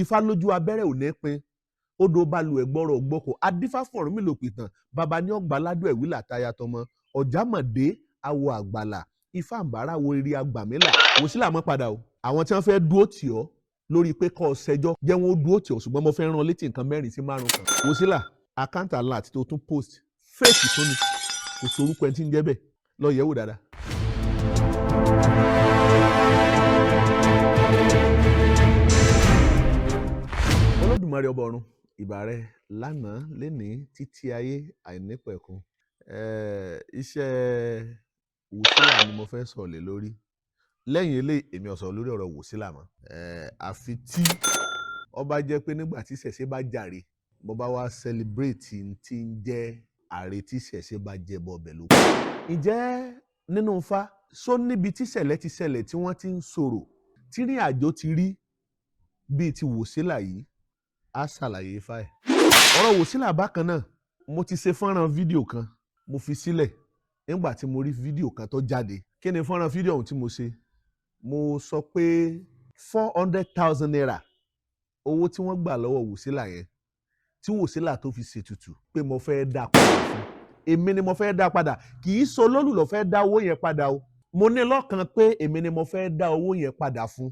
ifá lójú abẹ́rẹ́ ò ní pin odò balùwẹ̀ gbọ́rọ̀ gbọ́kọ̀ adífá fún Ọ̀rúnmìlà òpìtàn bàbá ní ọgbà ládùn ẹ̀wí làtàyà tọmọ ọ̀jámọ̀dé awo àgbàlà ifá àǹbárá wo eré agbàmílà Wòsílà mọ́ padà o àwọn tí wọ́n fẹ́ dúró tì ọ́ lórí pé kọ́ ọ ṣẹjọ́ jẹ́ wọn ó dúró tì ọ́ ṣùgbọ́n mo fẹ́ rán létí nǹkan 4 sí 5 kan Wòsílà àkáǹtì alert tó tún post fake tó ní kò sorúkọ ẹni tí ń jẹ́ bẹ́ẹ̀ lọ yẹ̀ wò dáadáa. Olódùmarè ọba ọ̀run ìbà rẹ lánàá lénìí títí ayé àìnípẹ̀kun iṣẹ́ Wòsílà ni mo fẹ́ sọ̀rọ̀ lé lórí lẹ́yìn eléyìí èmi ò sọ̀rọ̀ lórí ọ̀rọ̀ Wòsílà mọ́ àfi tí ọba jẹ́ pé nígbà tí ṣẹ̀ṣẹ̀ bá jàre mo bá wá celebrate tí ń jẹ́ ààrẹ tí ṣẹ̀ṣẹ̀ bá jẹ bọ́ ọbẹ̀ lóko. Ǹjẹ́ nínú Ifá só níbi tí ṣẹlẹ̀ ti ṣẹlẹ̀ tí wọ́n ti ń sọ̀rọ̀ tí rìn àjò ti rí bíi ti Wòsílà yìí á ṣàlàyé Ifá ẹ̀. Ọ̀rọ̀ Wòsílà bákan náà mo ti ṣe fọ́nrán fídíò kan mo fi sílẹ̀ nígbà tí mo rí fídíò kan tó jáde. Kí ni fọ́nrán fídíò ọ̀hún tí mo ṣe? Mo sọ pé 400,000 naira owó tí wọ́n gbà lọ́wọ́ Wòsílà yẹn tí Wòsílà tó fi ṣètùtù pé mo fẹ́ dá padà fún èmi ni mo fẹ́ dá padà kì í sọ lólù ló fẹ́ dá owó yẹn padà o mo ní lọ́kàn pé èmi ni mo fẹ́ dá owó yẹn padà fún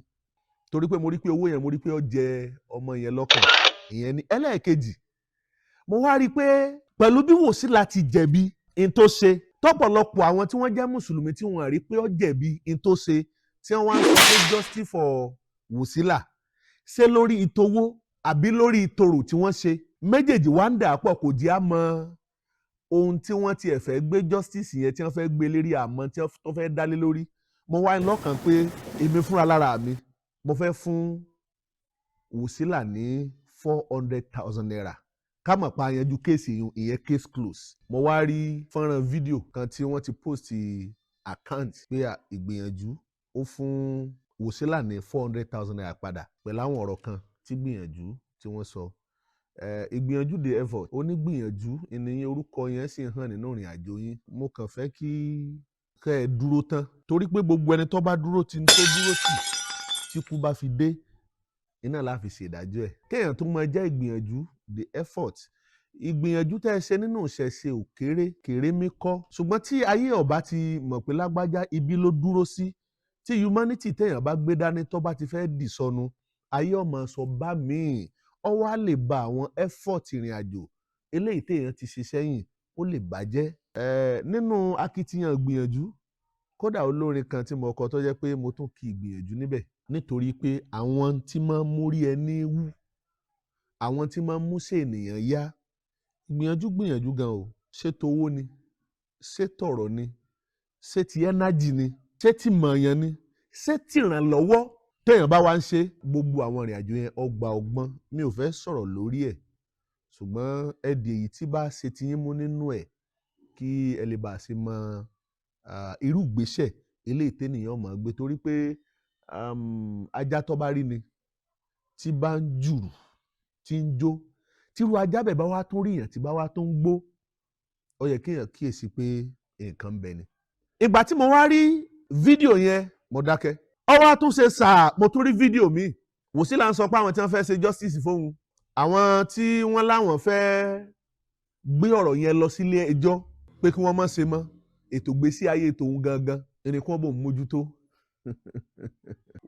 torí pé mo rí pé owó yẹn mo rí pé ó jẹ ọmọ yẹn lọ́kàn ìyẹn ni. Ẹlẹ́ẹ̀kejì mo wá rí i pé pẹ̀lú bí Wòsílà ti jẹ̀bi in tó ṣe tọ́pọ̀lọpọ̀ àwọn tí wọ́n jẹ́ mùsùlùmí tí wọ́n rí pé ó jẹ̀bi in tó ṣe tí wọ́n wá ń sọ pé justice for Wòsílà ṣé lórí ìtòwó àbí lórí ìtòrò tí wọ́n ṣe méjèèjì wá ń dà pọ̀ kò jẹ́ àmọ́ ohun tí wọ́n ti fẹ́ gbé justice yẹn tí wọ́n fẹ́ gbé lérí àmọ́ tí wọ́n fẹ́ dálé lórí. Mo wá ní lọ́kàn pé èmi fúnra lára mi mo fẹ́ fún Wòsílà ní 400,000 naira ká mọ̀ pa yanjú kéèsì ìyẹn case close. Mo wá rí fọ́nrán fídíò kan tí wọ́n ti post account pé ìgbìyànjú ó fún Wòsílà ní 400,000 naira padà pẹ̀lú àwọn ọ̀rọ̀ kan tí gbìyànjú tí wọ́n sọ. Ìgbìyànjú the effort onígbìyànjú ènìyàn orúkọ yẹn sì hàn nínú ìrìn àjò yín. Mo kàn fẹ́ kí kẹ́ ẹ dúró tán torí pé gbogbo ẹni tó bá dúró tí tó dúró tì tí kú bá fi dé iná la fi ṣèdájọ́ ẹ̀. Kéèyàn tó máa jẹ́ ìgbìyànjú the effort ìgbìyànjú tẹ́ ẹ ṣe nínú ìṣẹ̀ṣe ò kéré mi kọ́ ṣùgbọ́n tí ayé ọba ti mọ̀ pé lágbájá ibi ló dúró sí tí humanity téèyàn bá gbé dání tó bá ti fẹ́ dì sọnù ayé ọmọ sọ bá míì ọ wá lè ba àwọn effort ìrìn àjò eléyìí téèyàn ti ṣe sẹ́yìn ó lè bàjẹ́. Nínú akitiyan gbìyànjú kódà olórin kan tí mo kọ tó jẹ́ pé mo tún kí ìgbìyànjú níbẹ̀ nítorí pé àwọn tí máa ń mórí ẹni wú àwọn tí máa ń mú sí ènìyàn yá gbìyànjú gan o ṣé towó ni ṣé tọ̀rọ̀ ni ṣé ti energy ni ṣé ti mọ̀ọ́yàn ni ṣé ti ìrànlọ́wọ́ téèyàn bá wá ń ṣe gbogbo àwọn ìrìn àjò yẹn ọgbà ọgbọ́n mi ò fẹ́ sọ̀rọ̀ lórí ẹ̀ ṣùgbọ́n ẹ̀dì èyí tí bá ṣe ti yín mú nínú ẹ̀ kí ẹ lè bá ṣe mọ irú ìgbésẹ̀ eléyìí téèyàn máa gbé torí pé ajá tó bá rí ni tí bá ń jùrù tí ń jó tírú ajá bẹ̀ bá wá tún ríyàn tí bá wá tún ń gbó ó yẹ kéèyàn kíyèsí pé nǹkan ń bẹ ni. Ìgbà tí mo wá rí fídíò yẹn mo dákẹ́ ó wá tún ṣe sáà mo tún rí fídíò míì Wòsílà ń sọ pé àwọn tí wọ́n fẹ́ ṣe justice fóun àwọn tí wọ́n láwọn fẹ́ gbé ọ̀rọ̀ yẹn lọ sílé ẹjọ́ pé kí wọ́n má ṣe mọ́ ètò ìgbésí ayé tòun gangan ẹni kí wọ́n bò ń mójútó.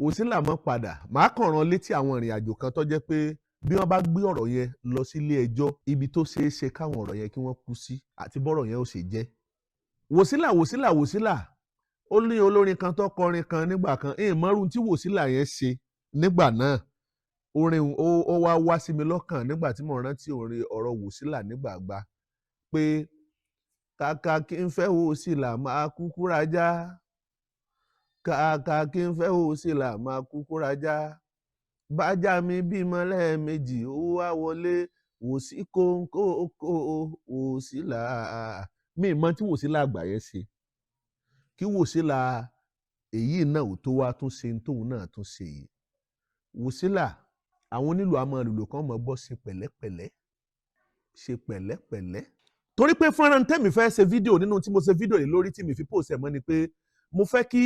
Wòsílà mọ́ padà màá kàn rán létí àwọn ìrìn àjò kan tó jẹ́ pé bí wọ́n bá gbé ọ̀rọ̀ yẹn lọ sílé ẹjọ́ ibi tó ṣeé ṣe káwọn ọ̀rọ̀ yẹn kí wọ́n kú sí àti bọ́rọ̀ yẹn ó ṣe jẹ́. Wòsílà ó ní olórin kan tó kọrin kan nígbà kan mọ́rú tí Wòsílà yẹn ṣe nígbà náà orin ó wá sí mi lọ́kàn nígbà tí mo rántí ọ̀rọ̀ Wòsílà nígbàgbà pé kàkà kí n fẹ́ Wòsílà máa kúkú rajá kàkà kí n fẹ́ Wòsílà máa kúkú rajá bájá mi bímọ lẹ́ẹ̀mejì ó wá wọlé Wòsí kóńkó Wòsílà mi mọ tí Wòsílà àgbà yẹn ṣe kí Wòsílà èyí náà ò tó wá tún ṣe tóun náà tún ṣe yìí. Wòsílà àwọn onílù àmọ́ lùlù kan mọ̀ gbọ́ ṣe pẹ̀lẹ́pẹ̀lẹ́ torí pé fọ́nrán tẹ́mi fẹ́ ṣe fídíò nínú tí mo ṣe fídíò yìí lórí tí mi fi post ẹ̀ mọ́ ni pé mo fẹ́ kí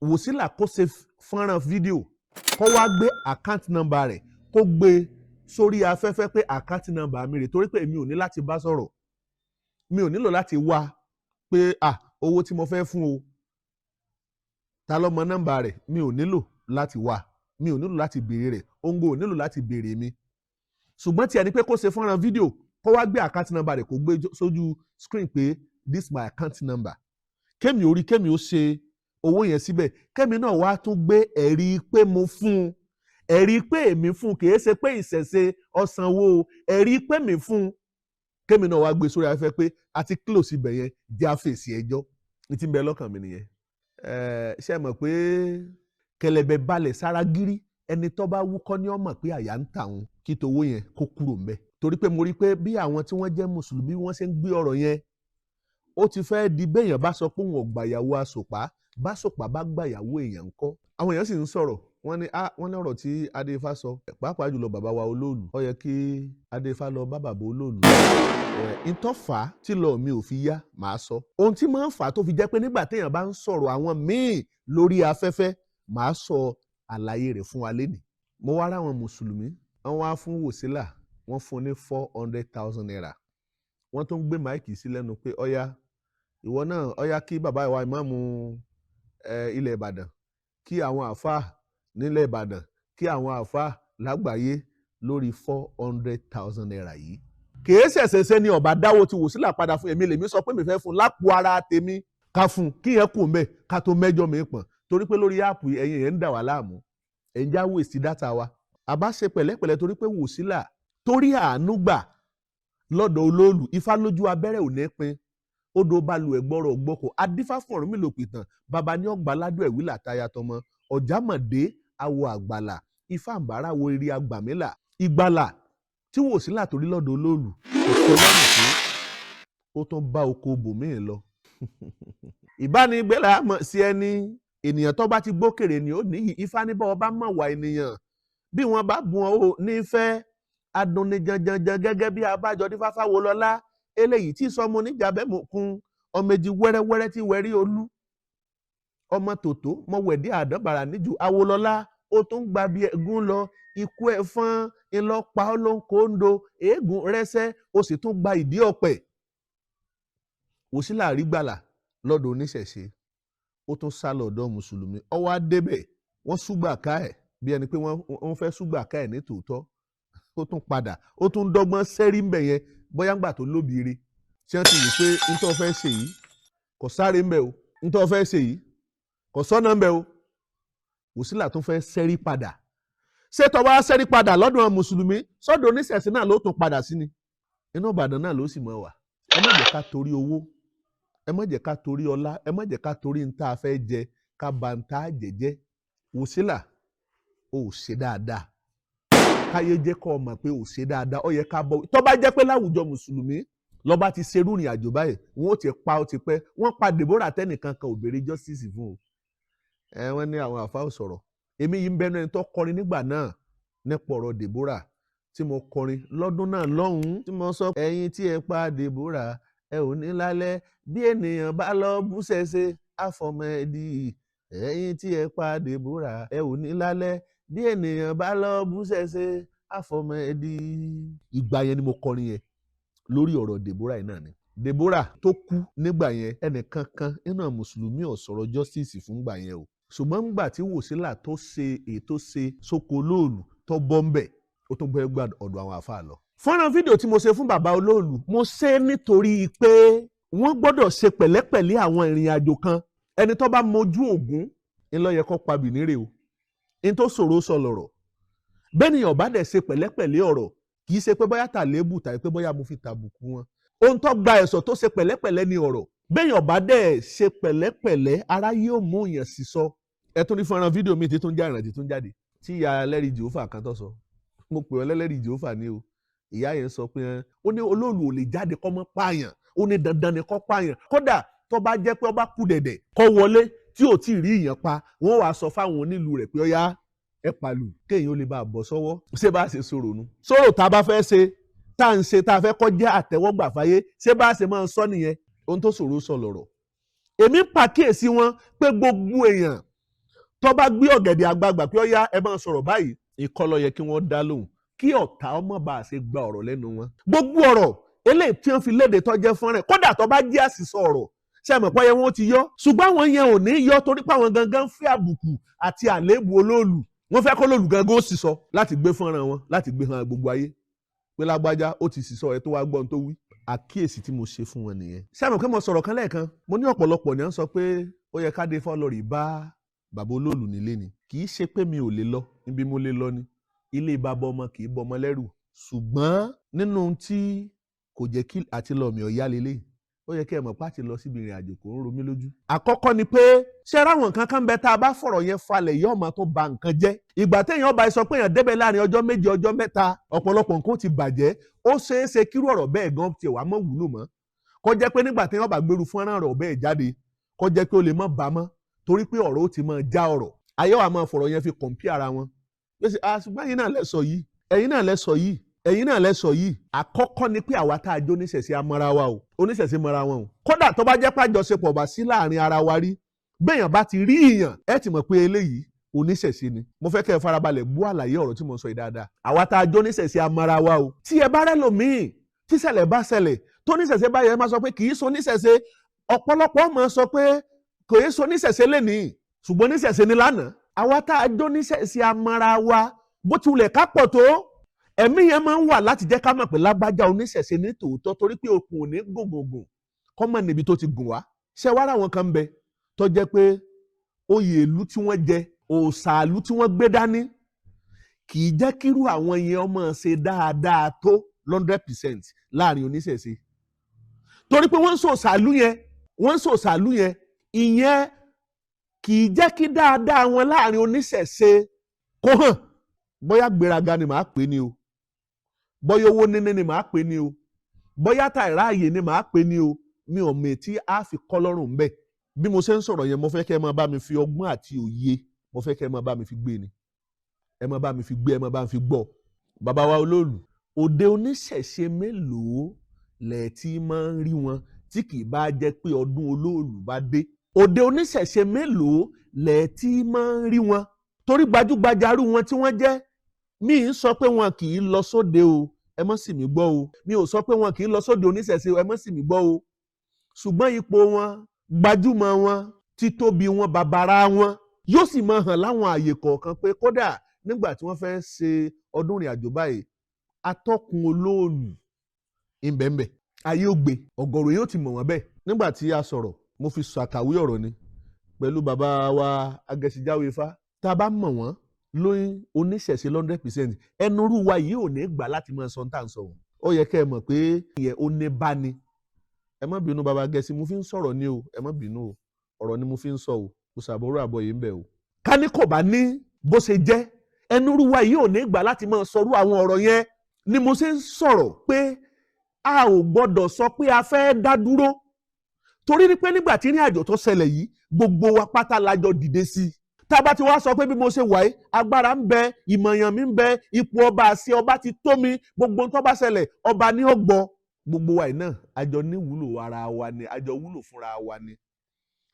Wòsílà kó ṣe fọ́nrán fídíò kó wá gbé account number rẹ̀ kó gbé sórí afẹ́fẹ́ pé àkáǹtì nọ́mbà mi rè, torí pé èmi ò ní láti bá sọ̀rọ̀, mi ò nílò láti wá pé owó tí mo fẹ́ fún o ta ló mọ nọ́mbà rẹ̀, mi ò nílò láti wá, mi ò nílò láti béèrè rẹ̀, òǹgò ò nílò láti béèrè mi. Ṣùgbọ́n tí ẹni pé kó ṣe fọ́nrán fídíò kó wá gbé àkáǹtì nọ́mbà rẹ̀ kó gbé sójú screen pé this my account number, kémi orí kémi ó ṣe owó yẹn síbẹ̀, kémi náà wá tún gbé ẹ̀rí pé mo fún un, ẹ̀rí pé èmi fún un, kì í ṣe pé ìṣẹ̀ṣe ọ̀sánwó, ẹ̀rí pé mi fún un, kémi náà wá gbé sórí afẹ́fẹ́ pé àti close ibẹ̀ yẹn jẹ́ àfèsì ẹjọ́. ní ti ń bẹ lọ́kàn mi nìyẹn. Ṣé ẹ mọ̀ pé kẹlẹ̀bẹ̀ balẹ̀ sára gírí, ẹni tó bá wúkọ́ ní ó mọ̀ pé àyà ń tà wọn, kí towó yẹn kó kúrò ńbẹ̀. Torí pé mo rí pé bí àwọn tí wọ́n jẹ́ mùsùlùmí wọ́n ṣe ń gbé ọ̀rọ̀ yẹn, ó ti fẹ́ di béèyàn bá sọ pé wọn ò gbàyàwó asòpá, bá sòpá bá gbàyàwó èèyàn ńkọ́. Àwọn èèyàn sì ń sọ̀rọ̀, wọ́n ní ọ̀rọ̀ tí Adéfá sọ, pàápàá jùlọ bàbá wa Olóòlù, ó yẹ kí Adéfá lọ bá bàbá Olóòlù. Ìtọ́ fà á tí lọ mi ò fi yá màá sọ. Ohun tí máa ń fà á tó fi jẹ́ pé nígbà téèyàn bá ń sọ̀rọ̀ àwọn míì lórí afẹ́fẹ́, màá sọ àlàyé rẹ̀ fún wa lénìí. Mo wá ráwọn mùsùlùmí, wọ́n wá fún Wòsílà, wọ́n fún ní 400,000 naira. Wọ́n tún gbé máìkì sí lẹ́nu pé ọ̀yá ìwọ náà, ọ̀yá kí bàbá ìwà ìmáàmù ilẹ̀ Ìbàdàn, kí àwọn àfáà nílẹ̀ Ìbàdàn, kí àwọn àfáà lágbàáyé lórí 400,000 naira yìí. Kìí ṣẹ̀ṣẹ̀ ni ọ̀bà dáwọ́ ti Wòsílà padà fún èmi, lèmi sọ pé mi fẹ́ fún lápò ara tèmi ká fún kí yẹn kù mẹ́ ká tó mẹ́jọ mi pọ̀n, torí pé lórí áàpù ẹ̀yin yẹn ń dà wá láàmú, ẹ̀ ń já waste data wa. Àbá ṣe pẹ̀lẹ́pẹ̀lẹ́ torí pé Wòsílà torí àánú gbà lọ́dọ̀ Olóòlù, Ifá lójú abẹ́rẹ́ ò ní pin, odò balùwẹ̀ gbọ́rọ̀ gbọ́kọ̀, adífá fún Ọ̀rúnmìlà òpìtàn, bàbá ní ọgbà ládùn ẹ̀wí làtàyà tọmọ, ọ̀jámọ̀dé awo àgbàlà, Ifá àǹbárá wo eré agbàmílà, ìgbàlà tí Wòsílà torí lọ́dọ̀ Olóòlù kò tẹ́ lọ́nà tó ó tún bá oko bòmíì lọ. Ìbánigbélà mọ̀ sí ẹni, ènìyàn tó bá ti gbókèrè ni ó níyì. Ifá ní bá ọba mọ̀ wá ènìyàn, bí wọ́n bá bùn ọ́ nífẹ̀ẹ́ adùnni janjanjan gẹ́gẹ́ bí abájọ ní Fáfáwọlọ́lá, eléyìí tí sọmọ oníjàbẹ́mọ̀kun, ọmọ èjì wẹ́rẹ́wẹ́rẹ́ tí wẹ́rí olú, ọmọ tòtó mọ wẹ̀dí àdánbàrà níjù Awolọ́lá, ó tún gba bí ẹ̀gún lọ, ikú ẹ̀fọn ńlọpa ọlọ́nkóńdó, eégún rẹ́sẹ́, ó sì tún gba ìdí ọ̀pẹ. Wòsílà rí gbàlà lọ́dọ̀ oníṣẹ̀ṣe, ó tún sá lọ́dọ̀ mùsùlùmí, ó wá débẹ̀, wọ́n súgbà ká ẹ̀ bí ẹni pé wọ́n fẹ́ súgbà ká ẹ̀ ní tòótọ́. Ó tún padà, ó tún dọ́gbọ́n sẹ́rí ńbẹ̀ yẹn, bóyá ńgbà tó lóbìírí tí wọ́n ti rí pé ntọ́ fẹ́ ṣe yìí kò sáré ńbẹ̀ o, ntọ́ fẹ́ ṣe yìí kò sọ́nà ńbẹ̀ o. Wòsílà tún fẹ́ sẹ́rí padà. Ṣé tó bá sẹ́rí padà lọ́dọ̀ àwọn mùsùlùmí, sọ́dọ̀ oníṣẹ̀ṣe náà ló tún padà sí ni? Inú Ìbàdàn náà ló sì mọ̀ wá. Ẹ má jẹ́ ká torí owó, ẹ má jẹ́ ká torí ọlá, ẹ má jẹ́ ká torí ntá fẹ́ jẹ ká ba ntá jẹ́jẹ́. Wòsílà ó ṣe dáadáa, káyé jẹ́ kó mọ̀ pé ó ṣe dáadáa, ó yẹ ká bọ̀. Tó bá jẹ́ pé láwùjọ mùsùlùmí lọ́ba ti ṣerú ìrìn àjò báyìí, wọ́n ó ti pa ó ti pẹ́, wọ́n pa Deborah tẹ́nìkan kan ò béèrè justice fún o. Wọ́n ní àwọn àfáà ò sọ̀rọ̀. Èmi yìí ń bẹnu ẹni tó kọrin nígbà náà nípa ọ̀rọ̀ Deborah, tí mo kọrin lọ́dún náà lọ́hùn-ún, tí mo sọ ẹ̀yin tí ẹ pa Deborah ẹ ò ní lálẹ́, bí ènìyàn bá lọ bú ṣẹṣẹ àfọmọ ẹdí, ẹ̀yin tí ẹ pa Deborah ẹ ò ní lálẹ́, bí ènìyàn bá lọ bú ṣẹṣẹ àfọmọ ẹdí. Ìgbà yẹn ni mo kọrin yẹn lórí ọ̀rọ̀ Deborah yìí náà ni. Deborah tó kú nígbà yẹn, ẹnìkankan nínú mùsùlùmí ò sọ̀rọ̀ justice fún gbà yẹn o. Ṣùgbọ́n nígbà tí Wòsílà tó ṣe ètò ṣe sóko Olóòlù tó bọ́ ńbẹ̀, ó tún bẹ́ gbà ọ̀dọ̀ àwọn àfáà lọ. Fọ́nrán fídíò tí mo ṣe fún bàbá Olóòlù, mo ṣe nítorí pé wọ́n gbọ́dọ̀ ṣe pẹ̀lẹ́pẹ̀lẹ́ àwọn ìrìn àjò kan. Ẹni tó bá mojú Ògún ńlọ yẹ kó pa bìnírè o. Ní tó ṣòro sọ lọ̀rọ̀. Bẹ́ẹ̀nìyàn bá dẹ̀ ṣe pẹ̀lẹ́pẹ̀lẹ́ ọ̀rọ̀, kì í ṣe pé bóyá tàlébù tàbí pé bóyá mo fi tàbùkù wọn. Ohun tó gba ẹ̀sọ̀ tó ṣe pẹ̀lẹ́pẹ̀lẹ́ ni ọ̀rọ̀. Bẹ́ẹ̀yàn bá dẹ̀ ṣe pẹ̀lẹ́pẹ̀lẹ́, ara yóò mú yàn sí sọ. Ẹ tún ní fọ́nrán fídíò mi tí tún já ìrìnàjò tún jáde, tí ìyá ẹlẹ́rìí Jèhófà kan tó sọ. Mo pè ọ́ lẹ́lẹ́rìí Jèhófà ni o. Ìyá yẹn sọ pé ó ní Olóòlù ò lè jáde kó mọ́ pààyàn, ó ní dandan ni kó pààyàn. Kódà tó bá jẹ́ pé ó bá kú dẹ̀dẹ̀ kó wọlé tí ò tí ì rí ìyàn pa, wọ́n wàá sọ fáwọn onílù rẹ̀ pé ó yá ẹ pàlù kéèyàn ó lè bá a bọ̀ sọ́wọ́. Ṣé bá a ṣe sọ̀rọ̀ nu? Sọ̀rọ̀ tá a bá fẹ́ ṣe, tá à ń ṣe, tá a fẹ́ kó jẹ́ àtẹ́wọ́gbà fáyé, ṣé bá a ṣe máa ń sọ nìyẹn? Ohun tó ṣòro sọ lọ̀rọ̀. Èmi pàkíyèsí wọn pé gbogbo èèyàn tó bá gbé ọ̀gẹ̀dẹ̀ àgbagbà pé ó yá ẹ máa sọ̀rọ̀ báyìí, ìkọlọ yẹ kí wọ́n dá lóhùn kí ọ̀tá ọmọ bá a ṣe gba ọ̀rọ̀ lẹ́nu wọn. gbogbo ọ̀rọ̀ eléyìí tí wọ́n fi léde tó jẹ́ fọ́nrán kódà tó bá jẹ́ àṣìṣọ ọ̀rọ̀ ṣe àmọ̀ pọ́yẹ wọn ti yọ ṣùgbọ́n àwọn yẹn ò ní yọ torí pé àwọn gangan fẹ́ àbùkù àti àléébù olóòlù wọ́n fẹ́ kó lóòlù gangan ó sì sọ láti gbé fọ́nrán wọn láti gbé hàn gbogbo ayé pé lágbájá ó ti sì sọ ẹ tó wá gbọ́n tó wí. àkíyèsí tí mo ṣe fún wọn nìyẹn. ṣé àmọ̀ pé mo sọ̀rọ̀ kan lẹ́ẹ̀kan mo ní ọ̀pọ̀lọpọ̀ ni wọ́n sọ pé ó yẹ ká dé fọ́lọ́rì bá bàbá olóòlù nílé ni kì í ṣe pé mi ò lè lọ níbi mo lè lọ ni ilé bàbá ọmọ kì í bọmọ lẹ́rù ṣùgbọ́n nínú tí kò jẹ́ kí àti lọ mi ò yá lélẹ̀ ó yẹ kí ẹ mọ̀ pàtì lọ síbi ìrìn àjò kò ń ro mí lójú. àkọ́kọ́ ni pé ṣé ráwọn nǹkan kan bẹ tá a bá fọ̀rọ̀ yẹn falẹ̀ yóò máa tó ba nǹkan jẹ́. ìgbà téèyàn bá sọ pé èèyàn débẹ̀ láàrin ọjọ́ méje ọjọ́ mẹ́ta ọ̀pọ̀lọpọ̀ nǹkan ti bàjẹ́ ó ṣeé ṣe kírú ọ̀rọ̀ bẹ́ẹ̀ gan tiẹ̀ wá mọ́ wúlò mọ́ kó jẹ́ pé nígbà téèyàn bá gbèrú fọ́nrán rẹ̀ bẹ́ẹ̀ jáde kó jẹ́ pé ó lè má bá mọ́ torí pé ọ̀rọ̀ ó ti máa já ọ̀rọ̀ ayé wa máa fọ̀rọ̀ yẹn fi kọ̀ǹpì ara wọn. ṣùgbọ́n ẹ̀yin náà lẹ sọ yìí ẹ̀yin náà lẹ sọ yìí ẹ̀yin náà lẹ sọ yìí. àkọ́kọ́ ni pé àwa tá a jó oníṣẹ̀ṣe amọ́ra wa o oníṣẹ̀ṣe mọ́ra wọn o. kódà tó bá jẹ́ pàjọṣepọ̀ bá sí láàrin ara wa rí béèyàn bá ti rí ìyàn ẹ ti mọ̀ pé eléyìí oníṣẹ̀ṣe ni. mo fẹ́ kẹ́ ẹ farabalẹ̀ gbọ́ àlàyé ọ̀rọ̀ tí mo sọ yìí dáadáa. àwa tá a jó oníṣẹ̀ṣe amọ́ra wa o. tí ẹ bá rẹ́ lòmíì tí ṣẹlẹ̀ bá ṣẹlẹ̀ tó oníṣẹ̀ṣe bá yẹ máa sọ pé kì í so oníṣẹ̀ṣe ọ̀pọ̀lọpọ̀ máa sọ pé kò í so oníṣẹ̀ṣe lénìí ṣùgbọ́n oníṣẹ̀ṣe ni lánàá. àwa tá a jó oníṣẹ̀ṣe amọ́ra wa bó ti wulẹ̀ ká pọ̀ tó ẹ̀mí yẹn máa ń wà láti jẹ́ ká mọ̀ pé lágbájá oníṣẹ̀ṣe ní tòótọ́ torí pé okùn ò ní gògògùn kọ́ mọ̀ níbi tó ti gùn wá. ṣé wàá ráwọn kan bẹ tó jẹ́ pé oyè ìlú tí wọ́n jẹ òòṣà ìlú tí wọ́n gbé dání kì í jẹ́ kírú àwọn yẹn ọmọ ṣe dáadáa tó 100% láàrin oníṣẹ̀ṣe torí pé wọ́n ń sòòṣà ìlú yẹn ìyẹn kì í jẹ́ kí dáadáa wọn láàrin oníṣẹ̀ṣe kó hàn bóyá gbéraga ni màá pè ní o bóyá owó níní ni màá pè ní o bóyá tàìráàyè ni màá pè ní o mi ò mọ̀ tí a fi kọ́ lọ́rùn ń bẹ̀. bí mo ṣe ń sọ̀rọ̀ yẹn mo fẹ́ kẹ́ ẹ máa bá mi fi ọgbọ́n àti òye mo fẹ́ kẹ́ ẹ máa bá mi fi gbé ni ẹ máa bá mi fi gbé ẹ máa bá mi fi gbọ́. bàbá wa olóòlù òde oníṣẹ̀ṣe mélòó lẹ̀ tí máa ń rí wọn tí kì í bá jẹ́ pé ọdún olóòlù bá dé òde oníṣẹ̀ṣe mélòó lẹ̀ tí máa ń rí wọn torí gbajúgbajarú wọn tí wọ́n jẹ́ mi ń sọ pé wọn kì í lọ sóde o ẹ mọ́ sì mí gbọ́ o mi ò sọ pé wọn kì í lọ sóde oníṣẹ̀ṣe ẹ mọ́ sì mí gbọ́ o ṣùgbọ́n ipò wọn gbajúmọ̀ wọn títóbi wọn bàbàrà wọn yóò sì máa hàn láwọn àyè kọ̀ọ̀kan pé kódà nígbà tí wọ́n fẹ́ ṣe ọdún ìrìn àjò báyìí atọ́kùn olóòlù ìbẹ̀ǹbẹ̀ ayé ògbé ọ̀gọ̀rọ̀ yóò ti mọ̀ wọ́n bẹ́ẹ̀. nígbà tí a sọ̀rọ̀ mo fi ṣàkàwé ọ̀rọ̀ ni pẹ̀lú bàbá wa Agẹṣijáwé Ifá tá a bá mọ̀ wọ́n lóyún oníṣẹ̀ṣe 100% ẹnu rú wa yìí ò ní gbà láti máa sọ tá à ń sọ. ó yẹ kẹ́ ẹ mọ̀ pé ìyẹn ó ní bá ni. ẹ má bínú bàbá Gẹ̀ẹ́sì mo fi ń sọ̀rọ̀ ni o ẹ má bínú o ọ̀rọ̀ ni mo fi ń sọ o kò sàbọ̀rọ̀ àbọ̀ yìí ń bẹ̀ o. ká ní kò bá ní bó ṣe jẹ́ ẹnu rú wa yìí ò ní gbà láti máa sọrú àwọn ọ̀rọ̀ yẹn ni mo ṣe ń sọ̀rọ̀ pé a ò gbọ́dọ̀ sọ pé a fẹ́ dá dúró torí ni pé nígbà tí ìrìn àjò tó ṣẹlẹ̀ yìí gbogbo wa pátá lájọ dìde sí i tá a bá ti wá sọ pé bí mo ṣe wà yìí agbára ń bẹ ìmọ̀yàn mi ń bẹ ipò ọba àṣẹ ọba ti tó mi gbogbo tó bá ṣẹlẹ̀ ọba ní ọgbọ́ gbogbo wa yìí náà àjọ ní wúlò ara wa ni àjọ wúlò fúnra wa ni.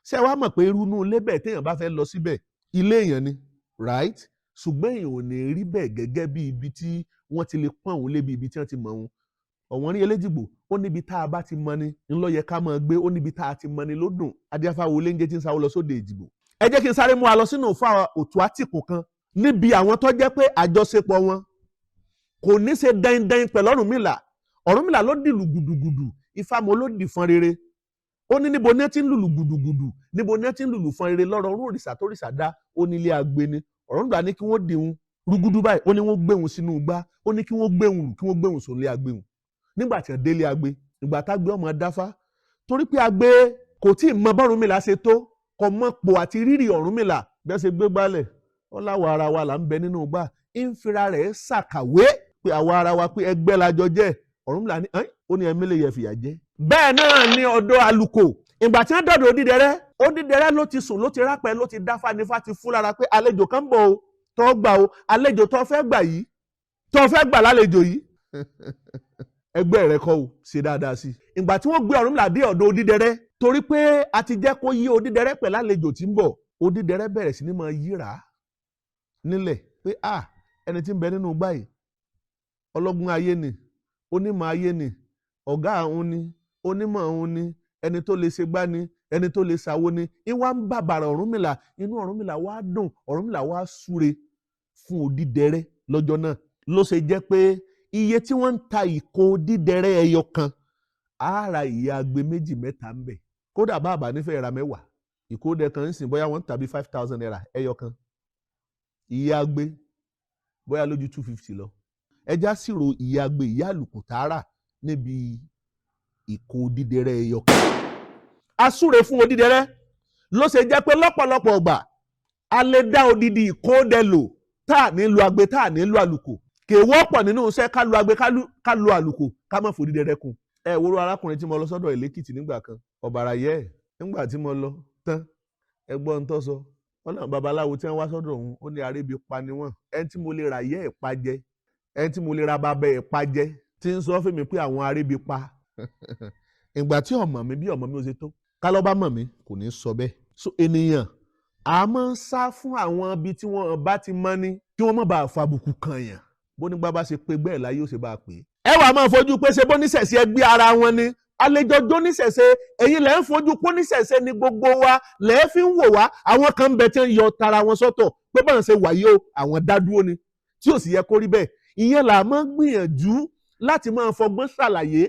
ṣé wàá mọ̀ pé irú inú ilé bẹ́ẹ̀ téèyàn bá fẹ́ lọ síbẹ̀ ilé èèyàn ni right ṣùgbọ́n èèyàn ò ní rí bẹ́ẹ̀ gẹ́gẹ́ bí ibi tí wọ́n ti lè pọ́n òun lébi ibi tí wọ́n ti mọ̀ òun. ọ̀wọ́n ní Eléjìgbò ó níbi tá a bá ti mọ ni ńlọ yẹ ká máa gbé ó níbi tá a ti mọ ni lódùn adíáfáwo léńjẹ tí ń sáwó lọ sóde Èjìgbò. ẹ jẹ́ kí n sáré mú wa lọ sínú Ifá Òtù Àtìkù kan níbi àwọn tó jẹ́ pé àjọṣepọ̀ wọn kò ní ṣe dandan pẹ̀lú Ọ̀rúnmìlà ló dìlù gùdùgùdù Ifá mo ló dì fọn rere ó ní níbo ní ẹ ti ń lùlù gùdùgùdù níbo ní ẹ ti ń lùlù fọn rere lọ́rọ̀ orú òrìṣà tó rìṣà dá ó nílé agbeni Ọ̀rúnmìlà ní kí wọ́n dìhun rúgúdú báyìí ó ní wọ́n gbéhùn sínú igbá ó ní kí wọ́n gbéhùn sólé agbéhùn nígbà tí wọ́n délé agbe ìgbà tágbé ọmọ dáfá torí pé agbe kò tí ì mọ bọ́rúnmìlà ṣe tó kò mọ pò àti rírì Ọ̀rúnmìlà bí wọ́n ṣe gbé gbálẹ̀ ó láwọ̀ ara wa là ń bẹ nínú igbá ìfira rẹ̀ ṣàkàwé pé àwa ara wa pé ẹgbẹ́ lajọ jẹ́ Ọ̀rúnmìlà ní ó ní ẹmílẹ̀ yẹ fìyà jẹ. bẹ́ẹ̀ náà ni ọ̀dọ̀ àlùkò ìgbà tí wọ́n dọ̀dọ̀ Odídẹrẹ́ ló ti sùn ló ti rápẹ́ ló ti dáfá nífá ti fún lára pé àlejò kan bọ̀ o tó gbà o àlejò tó fẹ́ gbà yìí tó fẹ́ gbà lálejò yìí ẹgbẹ́ rẹ kọ́ o ṣe dáadáa sí i. ìgbà tí wọ́n gbé Ọ̀rúnmìlà dé ọ̀dọ̀ Odídẹrẹ́ torí pé a ti jẹ́ kó yí Odídẹrẹ́ pẹ̀ lálejò tí ń bọ̀ Odídẹrẹ́ bẹ̀rẹ̀ sí ní máa yíra nílẹ̀ pé ẹni tí ń bẹ nínú báyìí ọlọ́gbọ́n ayé ni, onímọ̀ ayé ni, ọ̀gá àwọn ni, onímọ̀ àwọn ni, ẹni tó lè ṣe gbá ni, ẹni tó lè ṣàwo ni, ìwà ń bàbàrà Ọ̀rúnmìlà, inú Ọ̀rúnmìlà wá dùn, Ọ̀rúnmìlà wá súre fún Odídẹrẹ́ lọ́jọ́ náà. Ló ṣe jẹ́ pé iye tí wọ́n ń ta ìkó Odídẹrẹ́ ẹyọ kan á ra ìyá agbe 2 mẹ́ta ń bẹ̀. Kódà bàbá nífẹ̀ẹ́ ra 10 ìkó dẹ kan ń sìn bóyá wọ́n ń tàbí 5,000 naira ẹyọ kan. Ìyá agbe bóyá lójú 250 lọ. Ẹja sírò ìyá agbe ìyá àlùkò tààrà níbi ìkó Odídẹrẹ́ ẹyọ kan. A súre fún Odídẹrẹ́ ló ṣe jẹ́ pé lọ́pọ̀lọpọ̀ ọgbà a lè dá odidi ìkóòdẹ lò tá à ní lu agbe tá à ní lu àlùkò. Kè wọ́pọ̀ nínú iṣẹ́ ká lu agbe ká lu àlùkò ká má f'Odídẹrẹ́ kún. Ẹ wo arákùnrin tí mo lọ sọ́dọ̀ Èlékìtì nígbà kan, ọ̀bàrà yẹ ẹ̀ nígbà tí mo lọ tán ẹgbọ́n ń tọ́ sọ. Wọ́n náà babaláwo tí wọ́n wá sọ́dọ̀ òun ó ní arébi pa ni wọ́n. Ẹni tí mo lè ra yẹ́ ẹ̀ pa jẹ, ẹni tí mo lè ra bàbá ẹ̀ pa jẹ tí ń sọ fún mi pé àwọn arébi pa. Ìgbà tí ọmọ mi bí ọmọ mi ò ṣe tó ká lọ́ bá mọ̀ mí kò ní sọ bẹ́ẹ̀. So ènìyàn a máa ń sá fún àwọn ibi tí wọ́n bá ti mọ́ ní kí wọ́n má bàa fàbùkù kan yàn. Bó nígbà bá ṣe pé bẹ́ẹ̀ láyé ó ṣe bá a pè é. Ẹ wàá máa fojú pé ṣe bó níṣẹ̀ṣe ẹgbẹ́ ara wọn ni àlejòjó níṣẹ̀ṣe ẹ̀yin lẹ́ ń fojú pé níṣẹ̀ṣe ni gbogbo wa lẹ́ fi ń wò wá. Àwọn kan ń bẹ tí ń yọ tara wọn sọ́tọ̀ pé báwọn ṣe wáyé o àwọn dádúró ni tí ò sì yẹ kó rí bẹ́ẹ̀. Ìyẹn là máa ń gbìyànjú láti máa fọgbọ́n ṣàlàyé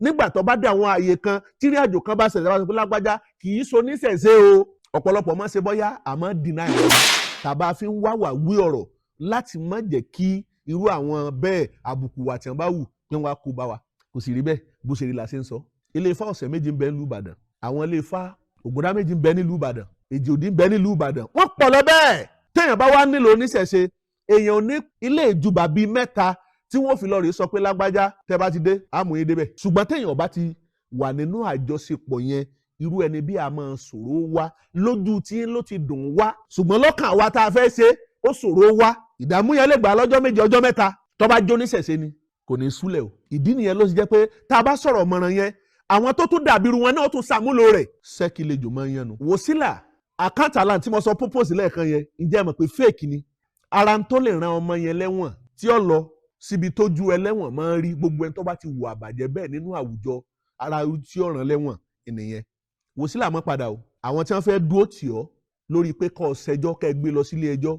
nígbà tó bá dé àwọn ààyè kan tírí àjò kan bá ṣẹlẹ̀ bá sọ pé lágbájá kì í so níṣẹ̀ṣe o. Ọ̀pọ̀lọpọ̀ máa ń ṣe bọ́yá àmọ́ dínà ẹ̀ tàbá fi ń wá wà wí ọ̀rọ̀ láti má jẹ́ kí irú àwọn bẹ́ẹ̀ àbùkù wà tí wọ́n bá wù pé wọ́n á kó bá wa. Kò sì rí bẹ́ẹ̀ bó ṣe rí la ṣe ń sọ. Ilé Ifá ọ̀sẹ̀ méjì ń bẹ nílùú Ìbàdàn, àwọn ilé Ifá Ògúndá méjì ń bẹ nílùú Ìbàdàn, Èjì Òdì ń bẹ nílùú Ìbàdàn. Wọ́n pọ̀ lọ bẹ́ẹ̀. Téèyàn bá wá nílò oníṣẹ̀ṣe, èèyàn ò ní ilé ìjùbà bíi 3 tí wọ́n fi lọ rèé sọ pé lágbájá tẹ́ bá ti dé àmú yín débẹ̀. Ṣùgbọ́n téèyàn bá ti wà nínú àjọṣepọ̀ yẹn, irú ẹni bí a máa ṣòro wá lójú tí ló ti dùn wá. Ṣùgbọ́n lọ́kàn wa tá a fẹ́ ṣe ó ṣòro wá. Ìdààmú yẹn lè gbà lọ́jọ́ 2 ọjọ́ 3 tó bá jó níṣẹ̀ṣe ni kò ní súlẹ̀ o. Ìdí nìyẹn ló ṣe jẹ́ pé tá a bá sọ̀rọ̀ mọ̀ràn yẹn àwọn tó tún dàbí irú wọn náà tún ṣàmúlò rẹ̀. Ṣẹ́kì lè jò máa ń yẹnu. Wòsílà àkáǹtì àlà tí mo sọ purpose lẹ́ẹ̀kan yẹn ǹjẹ́ mọ̀ pé fake ni. Ara ń tó lè ran ọmọ yẹn lẹ́wọ̀n tí ó lọ síbi tójú ẹlẹ́wọ̀n máa ń rí gbogbo ẹni tó bá ti wù àbàjẹ́ bẹ́ẹ̀ nínú àwùjọ ara tí ó ràn lẹ́wọ̀n ènìyàn. Wòsílà mọ́ padà o. Àwọn tí wọ́n fẹ́ dúró tì ọ́ lórí pé kó ṣẹjọ́ kẹ́ gbé lọ sílé ẹjọ́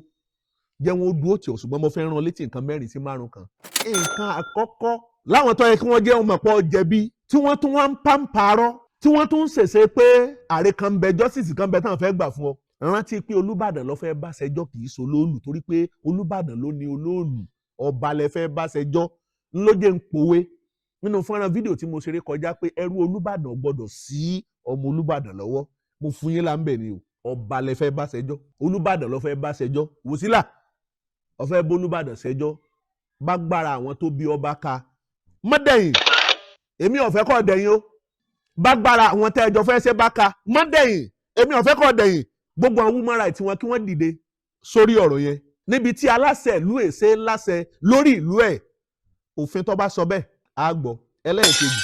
jẹ́ wọn ó dúró tì ọ́ ṣùgbọ́n mo fẹ́ rán létí nǹkan 4 sí 5 kan. Nǹkan àkọ́kọ́ láwọn tó yẹ kí wọ́n jẹ́ ọmọ pọ̀ jẹ̀bi tí wọ́n tún wá ń pàǹpàrọ̀ tí wọ́n tún ń ṣèṣe pé ààrẹ kan bẹ justice kan bẹ táwọn fẹ́ gbà fún ọ. Rántí pé Olúbàdàn ló fẹ́ bá ṣẹjọ́ kì í so olóòlù torí pé Olúbàdàn ló ní olóòlù ọba lẹ fẹ́ bá ṣẹjọ́ ńlọ́jẹ̀ ń pòwe nínú fọ́nrán fídíò tí mo ṣeré kọjá pé ẹrú Olúbàdàn gbọ́dọ̀ sí ọmọ Olúbàdàn lọ́wọ́. Mo fún yín láńbẹ̀ ni o. Ọba lẹ fẹ́ bá ṣẹjọ́, Olúbàdàn ló fẹ́ bá ṣẹjọ́. Wòsílà ó fẹ́ bá Olúbàdàn ṣẹjọ́ bá gbára àwọn tó bí ọba ka mọ́dẹ̀yìn. Èmi ò fẹ́ kó dẹ̀yìn o. Bá gbára àwọn tẹ́jọ fẹ́ ṣe bá ka mọ́dẹ̀yìn. Èmi ò fẹ́ kó dẹ̀yìn. Gbogbo àwọn human rights wọn kí wọ́n dìde sórí ọ̀rọ̀ yẹn níbi tí aláṣẹ ìlú èsè láṣẹ lórí ìlú ẹ̀. Òfin tó bá sọ bẹ́ẹ̀ á gbọ́. Ẹlẹ́ẹ̀kejì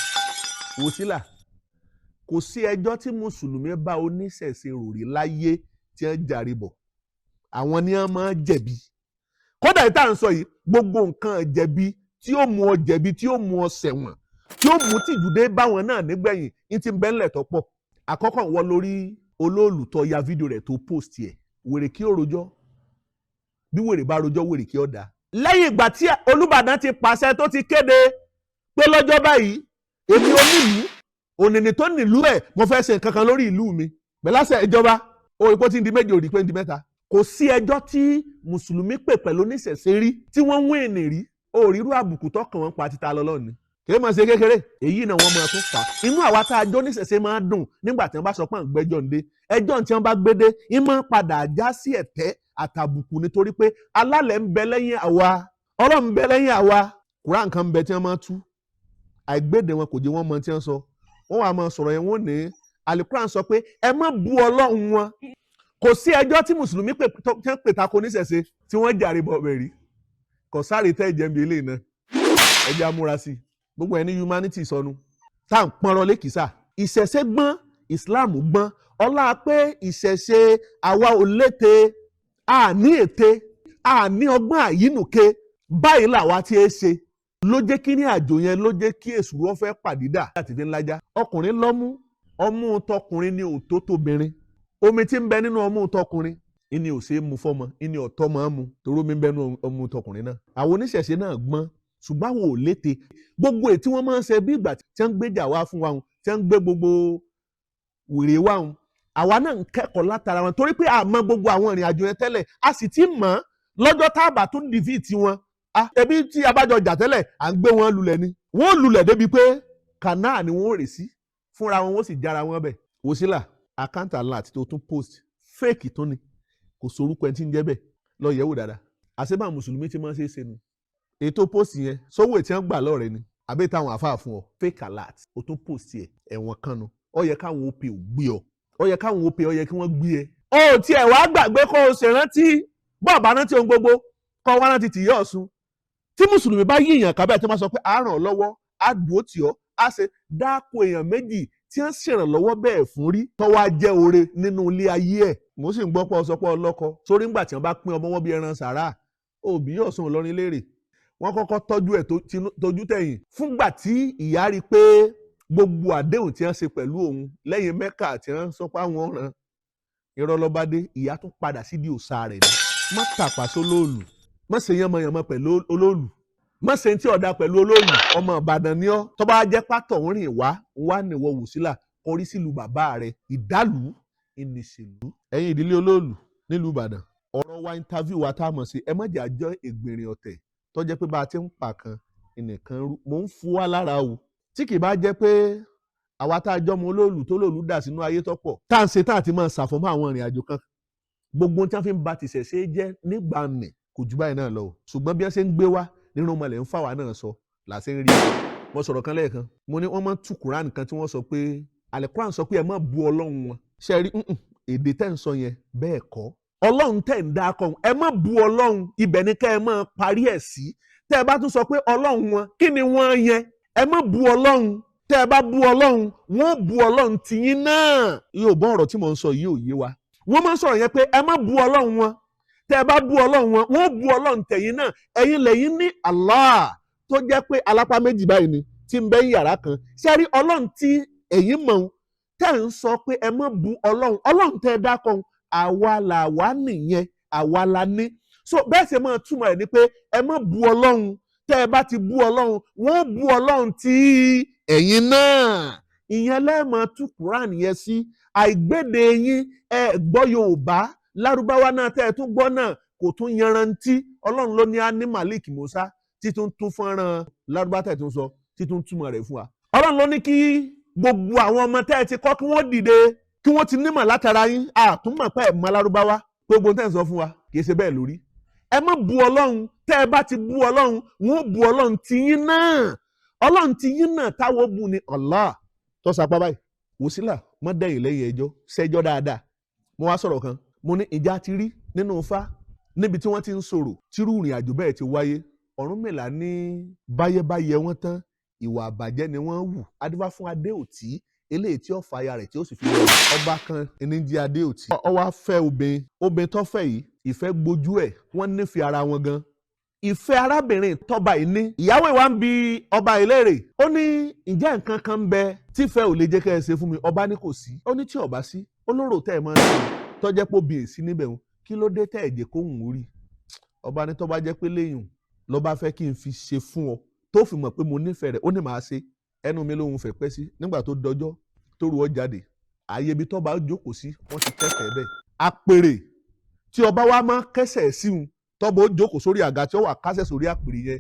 Wòsílà kò sí ẹjọ́ tí mùsùlùmí bá oníṣẹ̀ṣe rò rí láyé tí wọ́n jàre bọ̀. Àwọn ni wọ́n máa jẹ̀bi. Kódà ìta ń sọ yìí gbogbo nǹkan jẹ̀bi tí ó mú ọ jẹ̀bi tí ó mú ọ ṣẹ̀wọ̀n tí ó mú tìjúdé báwọn náà nígbẹ̀yìn ní ti bẹ́ńlẹ̀ tó pọ̀. Àkọ́kọ́ wọ lórí olóòlù tó ya fídíò rẹ̀ tó post ẹ̀ wèrè kí ó rojọ́ bí wèrè bá rojọ́ wèrè kí ó dá. Lẹ́yìn ìgbà tí Olúbàdàn ti pàṣẹ tó ti kéde pé lọ́jọ́ báyìí èmi onílùú ònìní tó nílùú ẹ̀ mo fẹ́ ṣe nǹkan kan lórí ìlú mi pẹ̀láṣẹ ìjọba òyìnbó ti ń di 2 òdì pé ń di 3. Kò sí ẹjọ́ tí mùsùlùmí pè pẹ̀lú oníṣẹ̀ṣe rí tí wọ́n ń wé ènì rí òrírú àbùkù tọkàn wọn pa títa lọ́lọ́ ni. Kì í máa ṣe kékeré èyí náà wọ́n máa tún fà á. Inú àwa tá a jó níṣẹ̀ṣe máa dùn nígbà tí wọ́n bá sọ pé à ń gbẹ́jọ́ ń dé ẹjọ́ tí wọ́n bá gbé dé ń máa padà já sí ẹ̀tẹ́ àtàbùkù nítorí pé alálẹ̀ ń bẹ lẹ́yìn àwa Ọlọ́run ń bẹ lẹ́yìn àwa. Kùránì kan ń bẹ tí wọ́n máa tú àìgbéde wọn kò jẹ́ wọ́n mọ tí wọ́n sọ. Wọ́n wá máa sọ̀rọ̀ yẹn wọ́n ní Àlùkùránì sọ pé ẹ má bú Ọlọ́run wọn. Kò sí ẹjọ́ tí mùsùlùmí pè tako níṣẹ̀ṣe tí wọ́n jàre bọ̀ bẹ̀rí. Kò sáré tẹ́ ìjẹ́bi ilé náà ẹjẹ́ amúra sí i. Gbogbo ẹni humanity sọnù tá à ń pọ́nrọ́ lẹ́kìsà. Ìṣẹ̀ṣe gbọ́n Islam gbọ́n ọlá pé ìṣẹ̀ṣe àwa ò lété a ní ète àní ọgbọ́n àyínúke báyìí làwa ti ẹ ṣe ló jẹ́ kí ní àjò yẹn ló jẹ́ kí èṣù wọn fẹ́ pàdídà láti fi ńlájà. ọkùnrin lọ́mú ọmú tọkùnrin ni òtó tóbìnrin omi tí ń bẹ nínú ọmú tọkùnrin ìní ò ṣe é mu fọ́mọ ìní ọ̀tọ́ máa ń mu torí omi ń bẹ nínú ọmú tọkùnrin náà. àwọn oníṣẹ̀ṣe náà gbọ́n ṣùgbọ́n àwọn ò lété gbogbo èyí tí wọ́n máa ń ṣe bí ìgbà tí wọ́n ń gbéjà wá fún wa tí wọ́n ń gbé gbogbo wèrè wá àwa náà ń kẹ́kọ̀ọ́ látara wọn torí pé a mọ gbogbo àwọn ìrìn àjò yẹn tẹ́lẹ̀ a sì ti mọ̀ lọ́jọ́ tá a bá tún dìfíìtì wọn ẹbí tí a bá jọ jà tẹ́lẹ̀ à ń gbé wọn lulẹ̀ ni wọ́n lulẹ̀ débi pé kànáà ni wọ́n rè sí fúnra wọn wọ́n sì jára wọn bẹ̀. Wòsílà àkáǹtì alert tó tún post fake tó ni kò sorúkọ ẹni tí ń jẹ́ bẹ́ẹ̀ lọ yẹ̀ wò dáadáa àṣebà mùsùlùmí ti máa ń ṣe é ṣe nu ètò post yẹn sówó ètí wọn gbà lọ́rẹ̀ ni àbí táwọn àfáà fún ọ fake alert ó tún post yẹ ẹ̀wọ̀n kan nu ó yẹ káwọn OP ò gbé ọ ó yẹ káwọn OP ó yẹ kí wọ́n gbé ẹ. ó tiẹ̀ wá gbàgbé kó o ṣèrántí bọ́ọ̀bá rántí ohun gbogbo kọ́ wá rántí tìyẹ́ Ọ̀ṣun tí mùsùlùmí bá yíyàn kábẹ́ tí wọ́n sọ pé a ràn ọ́ lọ́wọ́ á dùn ó tì ọ́ á ṣe dáko èèyàn méjì tí wọ́n ṣèrànlọ́wọ́ bẹ́ẹ̀ fún rí tọ́wọ́ á jẹ́ oore nínú ilé ayé ẹ̀. mo sì ń gbọ́ pọ̀ sọ pé ọlọ́kọ sórí ńgbà tí wọ́n bá pín ọmọ wọn bí ẹran sàrà òbí Ọ̀ṣun Ìlọrin léèrè wọ́n kọ́kọ́ tọ́jú ẹ̀ tójú tẹ̀yìn fúngbà tí ìyá rí pé gbogbo àdéhùn tí wọ́n ṣe pẹ̀lú òun lẹ́yìn Mẹ́kà tí wọ́n sọ pé àwọn ọ̀ràn irọ́ ló bá dé ìyá tún padà sídìí òòṣà rẹ̀ ni má tàpá sólóòlù má ṣe yánmọyànmọ pẹ̀lú olóòlù má ṣe tí ọ̀dà pẹ̀lú olóòlù ọmọ Ìbàdàn ni ọ́ tó bá jẹ́ pátọ̀ ń rìn wá níwọ̀ Wòsílà kọrí sílùú bàbá rẹ̀ ìdálù ìnìṣèlú ẹ̀yin ìdílé olóòlù nílùú Ìbàdàn ọ̀rọ̀ wa interview wa tá a mọ̀ sí ẹ má jẹ́ àjọ ègbèrè ọ̀tẹ̀ tó jẹ́ pé bá a ti ń pa kan ẹnìkan mò ń fún wa lára o tí kì bá jẹ́ pé àwa tá a jọ mọ olóòlù tó lòlù dà sínú ayé tọ́pọ̀ tá à ń ṣe tá à ti máa ṣàfọ̀mọ́ àwọn ìrìn àjò kan gbogbo tí wọ́n fi ń ba tìṣẹ̀ṣe jẹ́ nígbà nì kò jù báyìí náà lọ o ṣùgbọ́n bí wọ́n ṣe ń gbé wá nínú ọmọlẹ̀ ń fà wá náà sọ là ṣe ń rí i. mo sọ̀rọ̀ kan lẹ́ẹ̀kan mo ní wọ́n máa ń tú Quran kan tí wọ́n sọ pé àlẹ́ Quran sọ pé ẹ má bu Ọlọ́run wọn ṣe rí èdè tẹ́ ń sọ yẹn bẹ́ẹ̀ kọ́ Ọlọ́run tẹ́ ń dá akọ ẹ má bu Ọlọ́run ibẹ̀ ni ká ẹ máa parí ẹ̀ sí tẹ́ ẹ bá tún sọ pé Ọlọ́run wọn kí ni wọ́n yẹn ẹ má bu Ọlọ́run tẹ́ ẹ bá bu Ọlọ́run wọ́n bu Ọlọ́run tìyín náà yóò bọ́ ọ̀rọ̀ tí mò ń sọ yìí ò yé wa wọ́n máa ń sọ̀rọ̀ yẹn pé ẹ má bu Ọlọ́run wọn tẹ́ ẹ bá bu Ọlọ́run wọn wọ́n bu Ọlọ́run tẹ̀yìn náà ẹ̀yin lẹ́yìn ní Allah tó jẹ́ pé alápá méjì báyìí ni tí ń bẹ ń yàrá kan ṣé rí Ọlọ́run tí ẹ̀yin mọ̀ tẹ́ ń sọ pé ẹ má bu Ọlọ́run tẹ́ ẹ dákọ̀ àwa làwa nìyẹn àwa la ní so bẹ́ẹ̀ ṣe máa túmọ̀ ẹ̀ ni pé ẹ má bu Ọlọ́run tẹ́ ẹ bá ti bu Ọlọ́run wọ́n bu Ọlọ́run tí ẹ̀yin náà ìyẹn lẹ́ẹ̀mọ́ tú Quran yẹn sí àìgbéde yín ẹ gbọ́ Yorùbá lárúbáwá náà tẹ́ ẹ tún gbọ́ náà kò tún yanrantí Ọlọ́run ló ní á ní Malik Musa títún tún fọ́nrán lárúbá tẹ́ ẹ tún sọ títún túmọ̀ rẹ̀ fún wa Ọlọ́run ló ní kí gbogbo àwọn ọmọ tẹ́ ẹ ti kọ́ kí wọ́n dìde kí wọ́n ti nímọ̀ látara yín àtúmọ̀ pẹ́ ẹ̀ mọ́ lárúbáwá gbogbo tẹ́ ẹ sọ fún wa kì í ṣe bẹ́ẹ̀ lórí ẹ má bu Ọlọ́run tẹ́ ẹ bá ti bu Ọlọ́run wọ́n bu Ọlọ́run tiyín náà Ọlọ́run tiyín náà táwọn bù ní Allah tó sapá báyìí Wòsílà mọ́ dẹ̀yìn lẹ́yìn ẹjọ́ ṣẹjọ́ dáadáa mo wá sọ̀rọ̀ kan mo ní ìjà ti rí nínú Ifá níbi tí wọ́n ti ń sọ̀rọ̀ tírú ìrìn àjò bẹ́ẹ̀ ti wáyé Ọ̀rúnmìlà ní báyẹ́báyẹ́ wọ́n tán ìwà àbàjẹ́ ni wọ́n hù adífá fún Adéòtí eléyìí tí ó fàyà rẹ̀ tí ó sì fi wọ́n ọba kan ní jí Adéòtí ó wá fẹ́ obìnrin tó fẹ́ yìí ìfẹ́ gbojú ẹ̀ wọ́n nífẹ̀ẹ́ ara wọn gan ìfẹ́ arábìnrin tọ́ba yìí ní ìyàwó ìwà ń bi ọba ìlérè ó ní ǹjẹ́ nǹkan kan ń bẹ tífẹ́ ò lè jẹ́ kẹ́ ẹ ṣe fún mi ọba ní kò sí ó ní tí ọba sí olóró tẹ́ ẹ máa ń ṣe tọ́jẹ́ pé obìnrin sí níbẹ̀ wọn kí ló dé tẹ́ ẹ jẹ́ kóhùn orí ọba ní tọ́ba jẹ́ pé léyìn lọ́ba fẹ́ kí n fi ṣe fún ọ tó fi mọ̀ pé mo nífẹ̀ẹ́ rẹ̀ ó ní màá ṣe ẹnu mi lóhun fẹ́ pẹ́ sí nígbà tó dọjọ́ tó rú ọ jáde ààyè ibi tọ́ba jókòó sí wọ́n ti kẹ́kẹ̀ẹ́ bẹ́ẹ̀ àpèrè tí ọba wa máa kẹ́sẹ̀ sí un tọ́ba ó jókòó sórí àga tí ó wà kásẹ̀ sórí àpèrè yẹn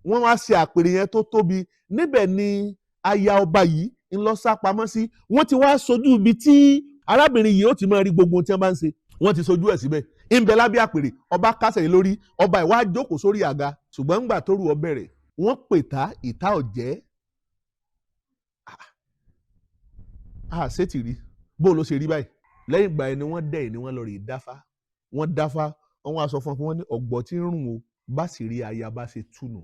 wọ́n wá ṣe àpèrè yẹn tó tóbi níbẹ̀ ni aya ọba yìí ń lọ sá pamọ́ sí wọ́n ti wá sojú ibi tí arábìnrin yìí ó ti máa rí gbogbo ohun tí wọ́n bá ń ṣe wọ́n ti sojú ẹ̀ síbẹ̀ ń bẹ lábẹ́ àpèrè ọba kásẹ̀ yìí lórí ọba ìwà jókòó sórí àga ṣùgbọ́n ńgbà tó rú ọ bẹ̀rẹ̀ wọ́n pèta ìta ọ̀jẹ́ ṣètìrí bó ló ṣe rí báyìí lẹ́yìn ìgbà yẹn ni wọ́n dẹ̀ ni wọ́n lọ rí dáfá wọ́n wá sọ fún wọn ní ọ̀gbọ̀ tí ń rùn o bá sì rí aya bá ṣe túnú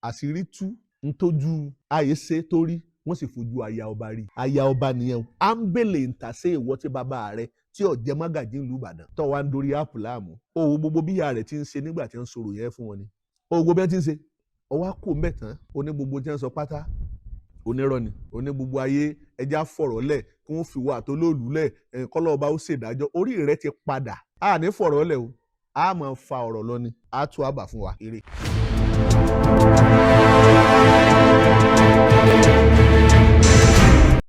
àṣírí tú ń tójú ayé ṣe torí wọ́n sì fojú aya ọba rí aya ọba nìyẹn à ń bèlè ń tà sí ìwọ tí bàbá rẹ tí tí ò jẹ́ mágàjí ìlú Ìbàdàn tó wá ń dorí áàpù láàmú owó gbogbo bíyà rẹ̀ ti ń ṣe nígbà tí ń sọ̀rọ̀ yẹn fún wọn ni owó gbogbo bí wọ́n ti ń ṣe ọwọ́ kò mẹ́tàn oní gbogbo tí wọ́n sọ pátá onírọ́ ni oní gbogbo ayé ẹja fọ̀rọ̀ lẹ̀ kí wọ́n fi wà tó lóòlù lẹ̀ kọ́lọ́ọ̀bá ó ṣèdájọ́ orí rẹ̀ ti padà a ní fọ̀rọ̀ lẹ̀ o a máa fa ọ̀rọ̀ lọ ni a tú àbà fún wa eré.